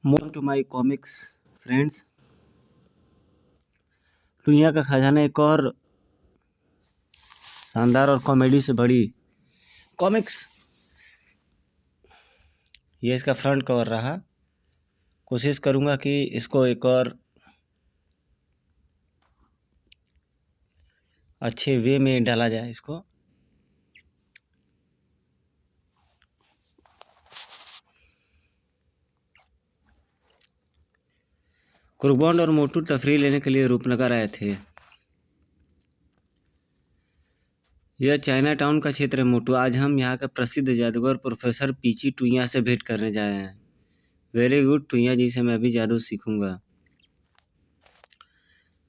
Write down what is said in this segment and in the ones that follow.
More to my comics friends. दुनिया का खजाना एक और शानदार और कॉमेडी से बड़ी कॉमिक्स। ये इसका फ्रंट कवर रहा। कोशिश करूँगा कि इसको एक और अच्छे वे में डाला जाए इसको। क्रूकबॉन्ड और मोटू तफरीह लेने के लिए रूपनगर आए थे। यह चाइना टाउन का क्षेत्र है मोटू। आज हम यहाँ के प्रसिद्ध जादूगर प्रोफेसर पीची टुइया से भेंट करने जा रहे हैं। वेरी गुड, टुइया जी से मैं भी जादू सीखूंगा।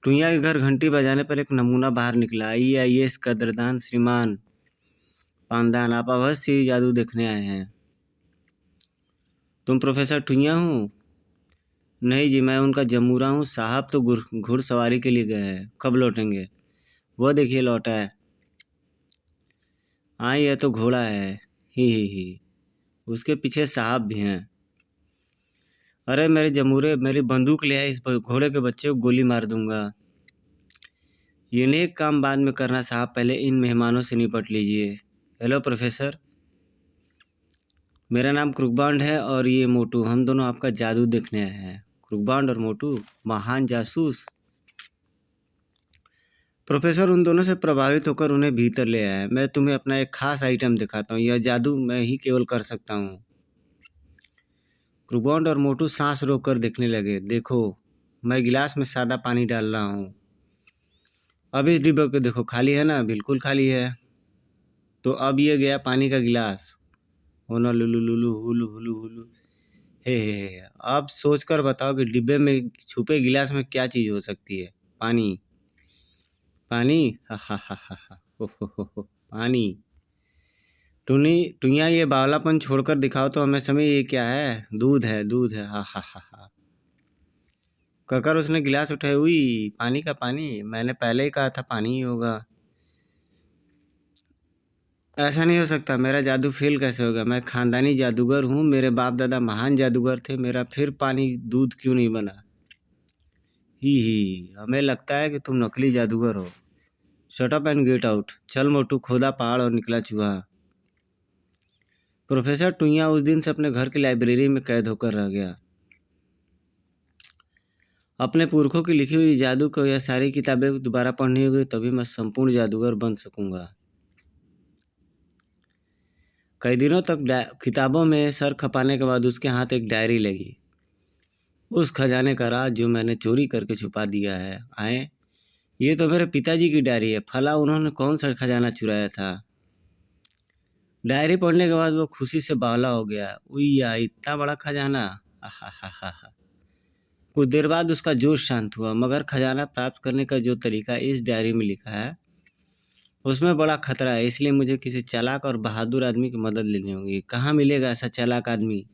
टुइया के घर घंटी बजाने पर एक नमूना बाहर निकला। IAS कदरदान श्रीमान पानदान, आप अवश्य ही जादू देखने आए हैं। तुम प्रोफेसर टुइया हो? नहीं जी, मैं उनका जमूरा हूँ। साहब तो घुड़सवारी के लिए गए हैं, कब लौटेंगे? वो देखिए लौटा है। हाँ, यह तो घोड़ा है। ही उसके पीछे साहब भी हैं। अरे मेरे जमूरे, मेरी बंदूक ले आए, इस घोड़े के बच्चे को गोली मार दूंगा। ये नेक काम बाद में करना साहब, पहले इन मेहमानों से निपट लीजिए। हेलो प्रोफेसर, मेरा नाम क्रूकबॉन्ड है और ये मोटू। हम दोनों आपका जादू देखने आए हैं। क्रूकबॉन्ड और मोटू महान जासूस। प्रोफेसर उन दोनों से प्रभावित होकर उन्हें भीतर ले आया। मैं तुम्हें अपना एक खास आइटम दिखाता हूँ। यह जादू मैं ही केवल कर सकता हूँ। क्रूकबॉन्ड और मोटू सांस रोककर देखने लगे। देखो, मैं गिलास में सादा पानी डाल रहा हूँ। अब इस डिब्बे को देखो, खाली है ना? बिल्कुल खाली है। तो अब ये गया पानी का गिलास। होना लुलु लुलु हुलु हुलु हुलु हे। अब सोचकर बताओ कि डिब्बे में छुपे गिलास में क्या चीज़ हो सकती है? पानी। पानी, हा हो पानी। टुनिया, ये बावलापन छोड़कर दिखाओ तो हमें समझ। ये क्या है? दूध है, दूध है। हा। कहकर उसने गिलास उठाया। हुई पानी का पानी। मैंने पहले ही कहा था पानी ही होगा। ऐसा नहीं हो सकता, मेरा जादू फेल कैसे होगा? मैं खानदानी जादूगर हूँ, मेरे बाप दादा महान जादूगर थे। मेरा फिर पानी दूध क्यों नहीं बना? ही हमें लगता है कि तुम नकली जादूगर हो। Shut up and get out. चल मोटू, खोदा पहाड़ और निकला चूहा। प्रोफेसर टुइया उस दिन से अपने घर की लाइब्रेरी में कैद होकर रह गया। अपने पुरखों की लिखी हुई जादू को यह सारी किताबें दोबारा पढ़नी होगी, तभी मैं संपूर्ण जादूगर बन सकूंगा। कई दिनों तक किताबों में सर खपाने के बाद उसके हाथ एक डायरी लगी। उस खजाने का राज जो मैंने चोरी करके छुपा दिया है। आए, ये तो मेरे पिताजी की डायरी है। फला उन्होंने कौन सा खजाना चुराया था? डायरी पढ़ने के बाद वो खुशी से बावला हो गया। उइया, इतना बड़ा खजाना! हा। कुछ देर बाद उसका जोश शांत हुआ, मगर खजाना प्राप्त करने का जो तरीका इस डायरी में लिखा है उसमें बड़ा खतरा है। इसलिए मुझे किसी चालाक और बहादुर आदमी की मदद लेनी होगी। कहाँ मिलेगा ऐसा चालाक आदमी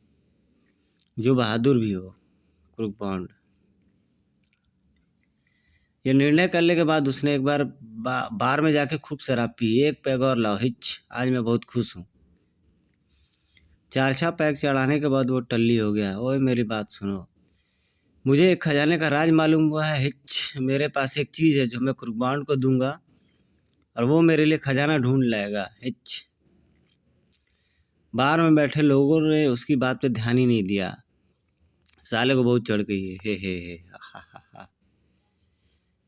जो बहादुर भी हो? क्रूकबॉन्ड। ये निर्णय करने के बाद उसने एक बार बार में जाके खूब शराब पी। एक पैग और लाओ। हिच, आज मैं बहुत खुश हूँ। 4-6 पैग चढ़ाने के बाद वो टल्ली हो गया। ओए मेरी बात सुनो, मुझे एक खजाने का राज मालूम हुआ है। हिच, मेरे पास एक चीज़ है जो मैं क्रूकबॉन्ड को दूंगा और वो मेरे लिए खजाना ढूंढ लाएगा। हिच। बार में बैठे लोगों ने उसकी बात पे ध्यान ही नहीं दिया। साले को बहुत चढ़ गई है। हे हा।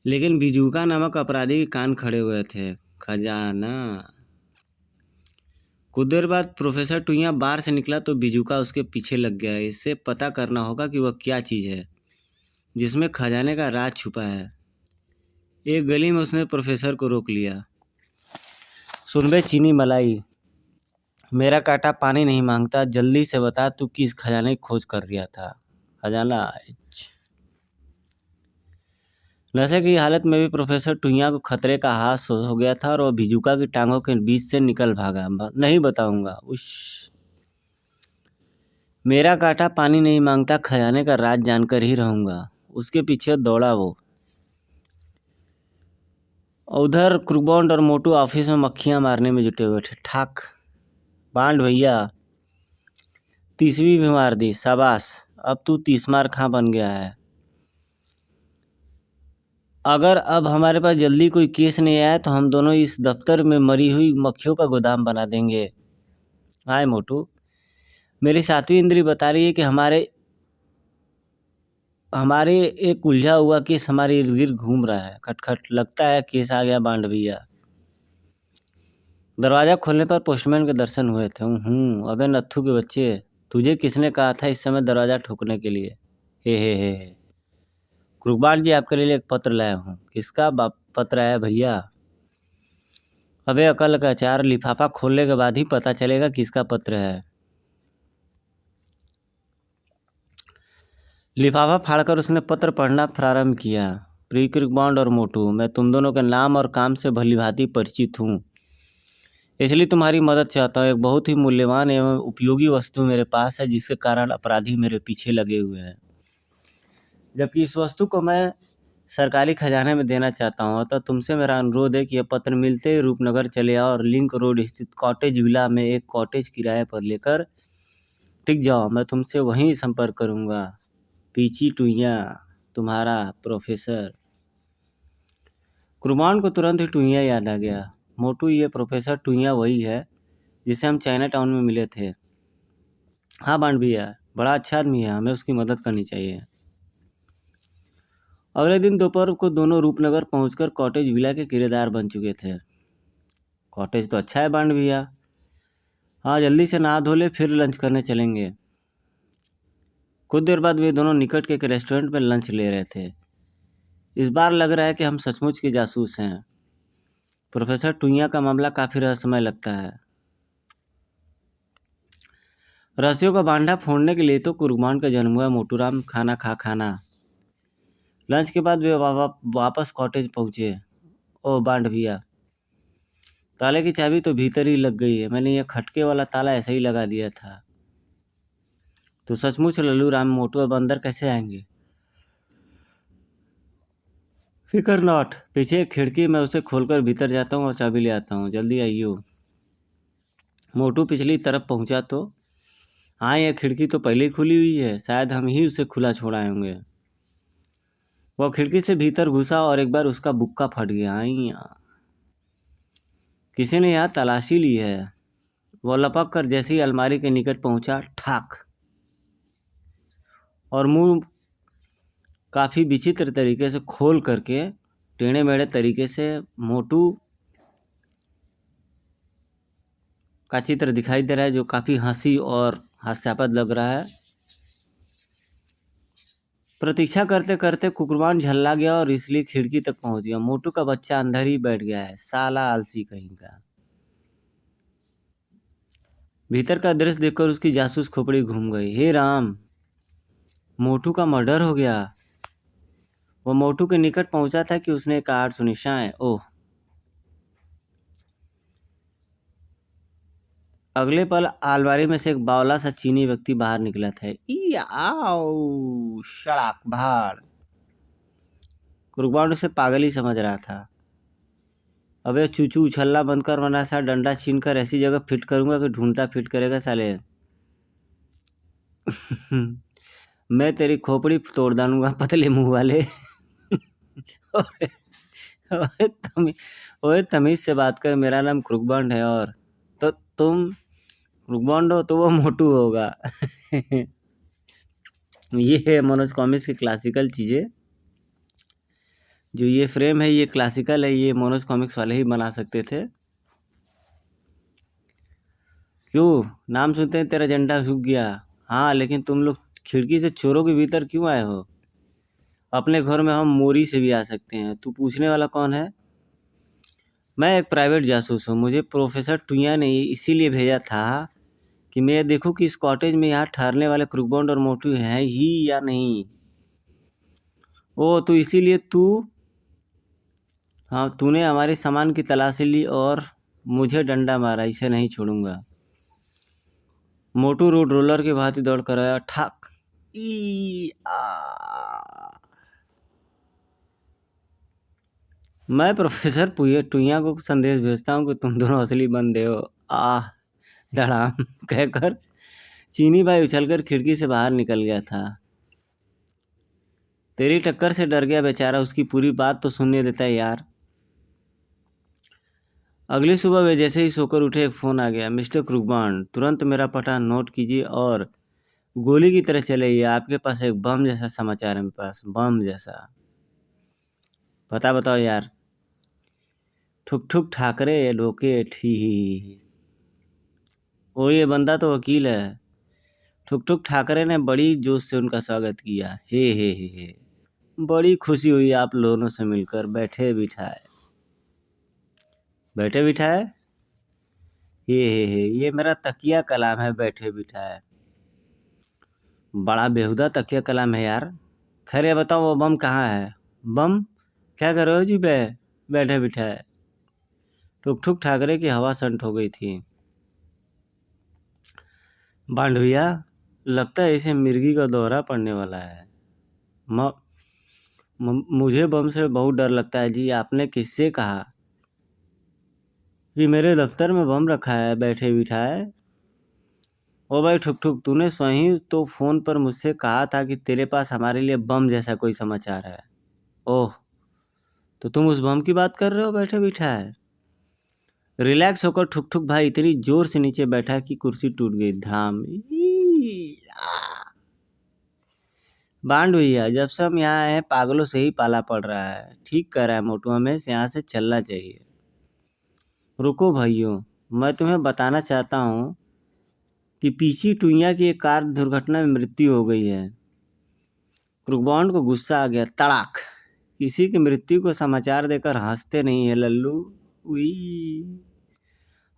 लेकिन बिजूका नामक अपराधी के कान खड़े हुए थे। खजाना। कुछ देर बाद प्रोफेसर टुइया बार से निकला तो बिजूका उसके पीछे लग गया। इससे पता करना होगा कि वह क्या चीज़ है जिसमें खजाने का राज छुपा है। एक गली में उसने प्रोफेसर को रोक लिया। सुन बे चीनी मलाई, मेरा काटा पानी नहीं मांगता। जल्दी से बता, तू किस खजाने की खोज कर रहा था? खजाना। नशे की हालत में भी प्रोफेसर टुइया को खतरे का आभास हो गया था और वह बिजुका की टांगों के बीच से निकल भागा। नहीं बताऊंगा। उश, मेरा काटा पानी नहीं मांगता, खजाने का राज जानकर ही रहूंगा। उसके पीछे दौड़ा वो। उधर क्रूकबॉन्ड और मोटू ऑफिस में मक्खियां मारने में जुटे हुए थे। ठाक, बांड भैया, 30वीं भी मार दी, शाबाश। अब तू 30 खां बन गया है। अगर अब हमारे पास जल्दी कोई केस नहीं आया तो हम दोनों इस दफ्तर में मरी हुई मक्खियों का गोदाम बना देंगे। हाय मोटू, मेरी सातवीं इंद्री बता रही है कि हमारे एक उलझा हुआ केस हमारे इर्द गिर्द घूम रहा है। खटखट, लगता है केस आ गया बांड भैया। दरवाजा खोलने पर पोस्टमैन के दर्शन हुए थे। अबे नत्थू के बच्चे, तुझे किसने कहा था इस समय दरवाजा ठोकने के लिए? हे। कुर्बान जी, आपके लिए एक पत्र लाया हूँ। किसका पत्र है भैया? अबे अकल का अचार, लिफाफा खोलने के बाद ही पता चलेगा किसका पत्र है। लिफाफा फाड़कर उसने पत्र पढ़ना प्रारंभ किया। प्रिय कुर्बान और मोटू, मैं तुम दोनों के नाम और काम से भलीभांति परिचित हूँ, इसलिए तुम्हारी मदद चाहता हूँ। एक बहुत ही मूल्यवान एवं उपयोगी वस्तु मेरे पास है, जिसके कारण अपराधी मेरे पीछे लगे हुए हैं। जबकि इस वस्तु को मैं सरकारी खजाने में देना चाहता हूँ। तो तुमसे मेरा अनुरोध है कि यह पत्र मिलते ही रूपनगर चले आओ और लिंक रोड स्थित कॉटेज विला में एक कॉटेज किराए पर लेकर टिक जाओ। मैं तुमसे वहीं संपर्क करूँगा। पीची टुइया, तुम्हारा प्रोफेसर। कुर्बान को तुरंत ही टुइया याद आ गया। मोटू, ये प्रोफेसर टुइया वही है जिसे हम चाइना टाउन में मिले थे। हाँ बांड भैया, बड़ा अच्छा आदमी है, हमें उसकी मदद करनी चाहिए। अगले दिन दोपहर को दोनों रूपनगर पहुंचकर कॉटेज विला के किराएदार बन चुके थे। कॉटेज तो अच्छा है बांड भैया। हाँ, जल्दी से नहा धो ले, फिर लंच करने चलेंगे। कुछ देर बाद वे दोनों निकट के एक रेस्टोरेंट में लंच ले रहे थे। इस बार लग रहा है कि हम सचमुच के जासूस हैं। प्रोफेसर टुइया का मामला काफ़ी रहस्यमय लगता है। रहस्यों का बांधा फोड़ने के लिए तो कुर्बान का जन्म हुआ। मोटूराम खाना खाना। लंच के बाद वे वापस कॉटेज पहुँचे। ओह बांड भैया, ताले की चाबी तो भीतर ही लग गई है। मैंने यह खटके वाला ताला ऐसे ही लगा दिया था। तो सचमुच लल्लू राम, मोटू अब अंदर कैसे आएंगे? फिकर नॉट, पीछे एक खिड़की, मैं उसे खोलकर भीतर जाता हूँ और चाबी ले आता हूँ। जल्दी आइयो। मोटू पिछली तरफ पहुँचा तो हाँ, यह खिड़की तो पहले ही खुली हुई है, शायद हम ही उसे खुला छोड़ाए होंगे। वह खिड़की से भीतर घुसा और एक बार उसका बुक्का फट गया। किसी ने यहाँ तलाशी ली है। वह लपक कर जैसे ही अलमारी के निकट पहुंचा, ठाक, और मुंह काफ़ी विचित्र तरीके से खोल करके टेढ़े मेढ़े तरीके से मोटू का चित्र दिखाई दे रहा है, जो काफ़ी हंसी और हास्यास्पद लग रहा है। प्रतीक्षा करते करते कुकुरबान झल्ला गया और इसलिए खिड़की तक पहुंच गया। मोटू का बच्चा अंदर ही बैठ गया है, साला आलसी कहीं का। भीतर का दृश्य देखकर उसकी जासूस खोपड़ी घूम गई। हे राम, मोटू का मर्डर हो गया। वह मोटू के निकट पहुंचा था कि उसने एक आहट सुनी। शाय, ओह! अगले पल अलमारी में से एक बावला सा चीनी व्यक्ति बाहर निकला था। ई आओ, सड़ाक भाड़। कुर्बान उसे पागल ही समझ रहा था। अबे चूचू, उछल्ला बंद कर, वरना सा डंडा छीन कर ऐसी जगह फिट करूंगा कि ढूंढता फिट करेगा साले। मैं तेरी खोपड़ी तोड़ डालूंगा पतले मुंह वाले। ओए, ओए तमीज से बात कर, मेरा नाम क्रुकबॉन्ड है, और तो तुम क्रुकबॉन्ड हो तो वो मोटू होगा। ये है मनोज कॉमिक्स की क्लासिकल चीज़ें। जो ये फ्रेम है ये क्लासिकल है, ये मनोज कॉमिक्स वाले ही बना सकते थे। क्यों, नाम सुनते हैं तेरा झंडा झुक गया? हाँ, लेकिन तुम लोग खिड़की से चोरों के भीतर क्यों आए हो? अपने घर में हम मोरी से भी आ सकते हैं। तू पूछने वाला कौन है? मैं एक प्राइवेट जासूस हूँ। मुझे प्रोफेसर टुइया ने इसीलिए भेजा था कि मैं देखूँ कि इस कॉटेज में यहाँ ठहरने वाले क्रुकबॉन्ड और मोटू हैं ही या नहीं। ओ, तो इसीलिए हाँ, तूने हमारे सामान की तलाशी ली और मुझे डंडा मारा। इसे नहीं छोड़ूंगा। मोटू रोड रोलर के भांति दौड़ कर आया। ठाक, ई आ। मैं प्रोफेसर टुइया को संदेश भेजता हूँ कि तुम दोनों असली बंदे हो। आह, धड़ाम कहकर चीनी भाई उछलकर खिड़की से बाहर निकल गया था। तेरी टक्कर से डर गया बेचारा, उसकी पूरी बात तो सुनने देता है यार। अगली सुबह वे जैसे ही सोकर उठे एक फ़ोन आ गया। मिस्टर क्रुगबान, तुरंत मेरा पता नोट कीजिए और गोली की तरह चले। ये आपके पास एक बम जैसा समाचार है। मेरे पास बम जैसा। पता बताओ यार। ठुक ठुक ठाकरे एडवोकेट ही। ओ ये बंदा तो वकील है। ठुक ठुक ठाकरे ने बड़ी जोश से उनका स्वागत किया। हे। बड़ी खुशी हुई आप दोनों से मिलकर। बैठे बिठाए। हे। ये मेरा तकिया कलाम है, बैठे बिठाए। बड़ा बेहुदा तकिया कलाम है यार। खैर ये बताओ वो बम कहाँ है? बम? क्या कर रहे हो जी बैठे बिठाए? ठुक ठुक ठाकरे की हवा संट हो गई थी। बांड भैया, लगता है इसे मिर्गी का दौरा पड़ने वाला है। मुझे बम से बहुत डर लगता है जी। आपने किससे कहा कि मेरे दफ्तर में बम रखा है, बैठे बिठाए? ओ भाई ठुक ठुक, तूने स्वयं तो फ़ोन पर मुझसे कहा था कि तेरे पास हमारे लिए बम जैसा कोई समाचार है। ओह, तो तुम उस बम की बात कर रहे हो, बैठे बिठाए? रिलैक्स होकर ठुक ठुक भाई इतनी जोर से नीचे बैठा कि कुर्सी टूट गई। धड़ाम। बांड भैया, जब से हम यहाँ आए हैं पागलों से ही पाला पड़ रहा है। ठीक कह रहा है मोटू, हमें यहाँ से चलना चाहिए। रुको भाइयों, मैं तुम्हें बताना चाहता हूँ कि पीछी टुइया की एक कार दुर्घटना में मृत्यु हो गई है। क्रुगबॉन्ड को गुस्सा आ गया। तड़ाक। किसी की मृत्यु को समाचार देकर हंसते नहीं है लल्लू। उई।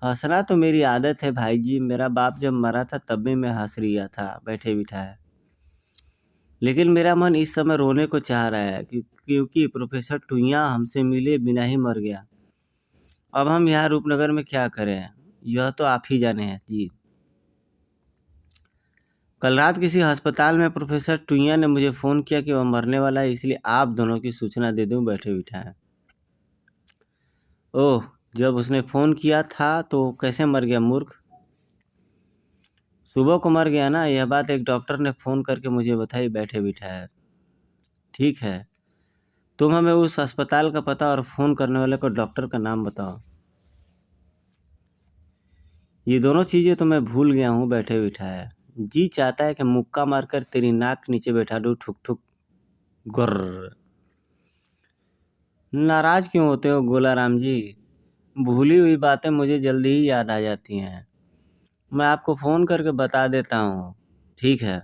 हंसना तो मेरी आदत है भाई जी। मेरा बाप जब मरा था तब भी मैं हंस रिया था, बैठे बिठाए। लेकिन मेरा मन इस समय रोने को चाह रहा है क्योंकि प्रोफेसर टुइया हमसे मिले बिना ही मर गया। अब हम यहाँ रूपनगर में क्या करें, यह तो आप ही जाने हैं जी। कल रात किसी अस्पताल में प्रोफेसर टुइया ने मुझे फ़ोन किया कि वह मरने वाला है, इसलिए आप दोनों की सूचना दे दूं, बैठे बिठाए। ओह, जब उसने फ़ोन किया था तो कैसे मर गया मूर्ख? सुबह को मर गया ना, यह बात एक डॉक्टर ने फ़ोन करके मुझे बताई, बैठे बिठाए। ठीक है, तुम हमें उस अस्पताल का पता और फ़ोन करने वाले को डॉक्टर का नाम बताओ। ये दोनों चीज़ें तो मैं भूल गया हूँ, बैठे बिठाए। जी चाहता है कि मुक्का मारकर तेरी नाक नीचे बैठा दूँ, ठुक ठुक। गुर्र। नाराज़ क्यों होते हो गोलाराम जी? भूली हुई बातें मुझे जल्दी ही याद आ जाती हैं। मैं आपको फ़ोन करके बता देता हूँ। ठीक है,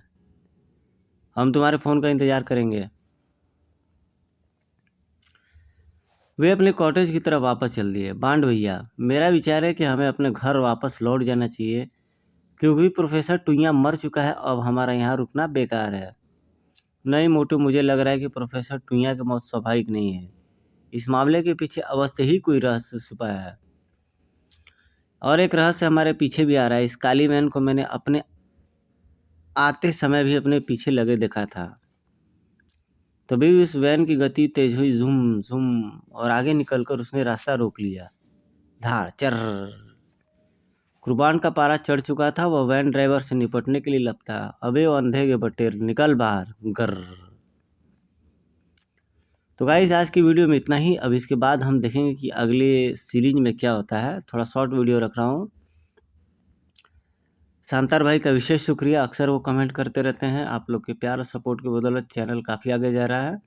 हम तुम्हारे फ़ोन का इंतज़ार करेंगे। वे अपने कॉटेज की तरफ वापस चल दिए। बांड भैया, मेरा विचार है कि हमें अपने घर वापस लौट जाना चाहिए, क्योंकि प्रोफेसर टुइया मर चुका है। अब हमारा यहाँ रुकना बेकार है। नहीं मोटू, मुझे लग रहा है कि प्रोफेसर टुइया की मौत स्वाभाविक नहीं है। इस मामले के पीछे अवश्य ही कोई रहस्य छुपा है, और एक रहस्य हमारे पीछे भी आ रहा है। इस काली वैन को मैंने अपने आते समय भी अपने पीछे लगे देखा था। तभी उस वैन की गति तेज हुई, झुम झुम, और आगे निकलकर उसने रास्ता रोक लिया। धाड़ चर। कुर्बान का पारा चढ़ चुका था। वह वैन ड्राइवर से निपटने के लिए लपटा। अबे वो अंधे के बटेर, निकल बाहर। गर्र। तो गाइस, आज की वीडियो में इतना ही। अब इसके बाद हम देखेंगे कि अगले सीरीज में क्या होता है। थोड़ा शॉर्ट वीडियो रख रहा हूँ। शांतार भाई का विशेष शुक्रिया, अक्सर वो कमेंट करते रहते हैं। आप लोग के प्यार और सपोर्ट की बदौलत चैनल काफ़ी आगे जा रहा है।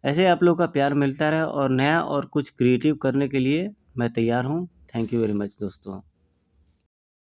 ऐसे आप लोग का प्यार मिलता रहे, और नया और कुछ क्रिएटिव करने के लिए मैं तैयार हूँ। थैंक यू वेरी मच दोस्तों।